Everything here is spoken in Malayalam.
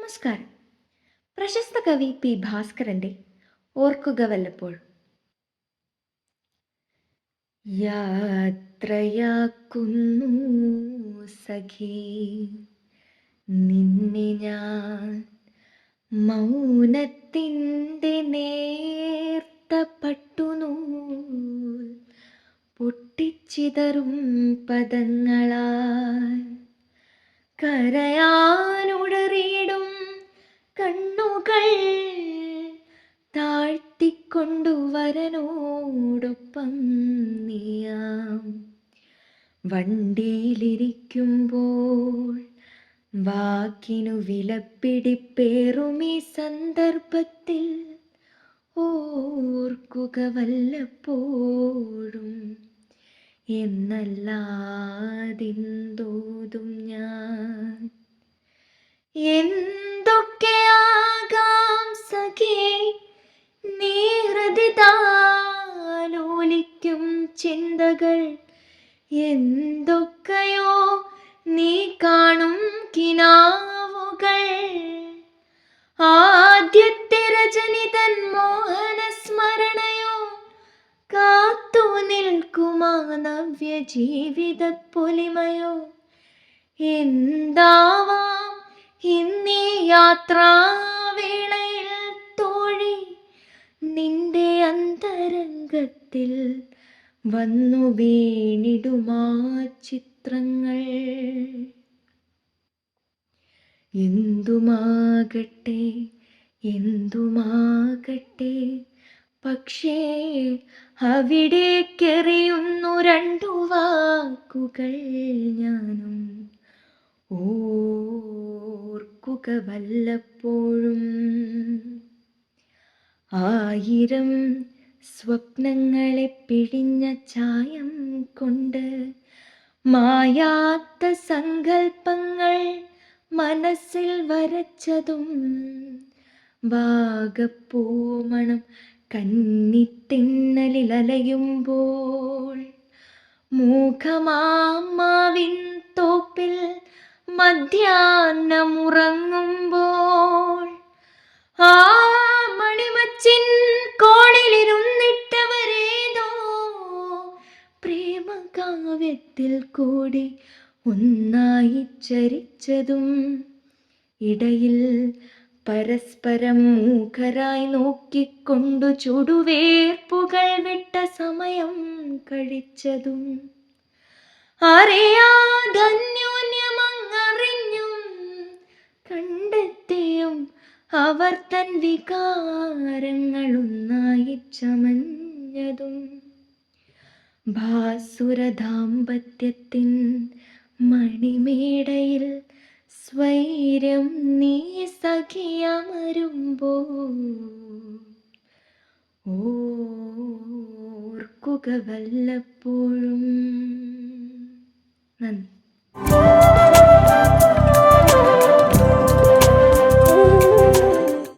നമസ്കാരം. പ്രശസ്ത കവി പി ഭാസ്കരന്റെ ഓർക്കുക വല്ലപ്പോഴും. യാത്രയാക്കുന്നു സഖി നിന്നെ ഞാൻ മൗനത്തിൻ്റെ നേർത്ത പട്ടുനൂൽ പൊട്ടിച്ചിതറും പദങ്ങളാൽ കരയാനുടറിയിടും കണ്ണുകൾ താഴ്ത്തിക്കൊണ്ടുവരനോടൊപ്പം നീയാം വണ്ടിയിലിരിക്കുമ്പോൾ വാക്കിനു വിലപ്പിടിപ്പേറുമീ സന്ദർഭത്തിൽ ഓർക്കുക വല്ലപ്പോഴും എന്നല്ലാതെന്തോതും ഞാൻ. എന്തൊക്കെയാകാം സഖി നീ ഹൃദിതാലോലിക്കും ചിന്തകൾ, എന്തൊക്കെയോ നീ കാണും കിനാവുകൾ. ആദ്യത്തെ രജനിതൻ മോഹന സ്മരണയോ കാത്തു നിൽക്കുമാ നവ്യ ജീവിത പൊലിമയോ. എന്താവാം ഇന്നീ യാത്രാവേളയിൽ തോഴി നിന്റെ അന്തരംഗത്തിൽ വന്നു വീണിടുമാ ചിത്രങ്ങൾ. എന്തുമാകട്ടെ എന്തുമാകട്ടെ, പക്ഷേ അവിടേക്കെറിയുന്നു രണ്ടു വാക്കുകൾ ഞാനും ഓർക്കുക വല്ലപ്പോഴും. ആയിരം സ്വപ്നങ്ങളെ പിഴിഞ്ഞ ചായം കൊണ്ട് മായാത്ത സങ്കൽപ്പങ്ങൾ മനസ്സിൽ വരച്ചതും, വാഗപ്പൂമണം കന്നിത്തിന്നലിൽ അലയുമ്പോൾ മൂഖമാവിൻ തോപ്പിൽ മധ്യാഹ്നമുറങ്ങുമ്പോൾ ആ മണിമച്ചിൻ കോണിലിരുന്നിട്ടവരേതോ പ്രേമകാവ്യത്തിൽ കൂടി ഒന്നായി ചരിച്ചതും, ഇടയിൽ പരസ്പരം മൂഖരായി നോക്കിക്കൊണ്ടു ചുടുവേർപ്പുകൾ വിട്ട സമയം കഴിച്ചതും, അറിയാതന്യോന്യമങ്ങറിഞ്ഞും കണ്ടെത്തിയും അവർ തൻ വികാരങ്ങളൊന്നായി ചമഞ്ഞതും, ഭാസുരദാമ്പത്യത്തിൻ മണിമേടയിൽ സ്വൈര്യം നീ സഖിയമരുമ്പോൾ ഓർക്കുക വല്ലപ്പോഴും. നന്ദി.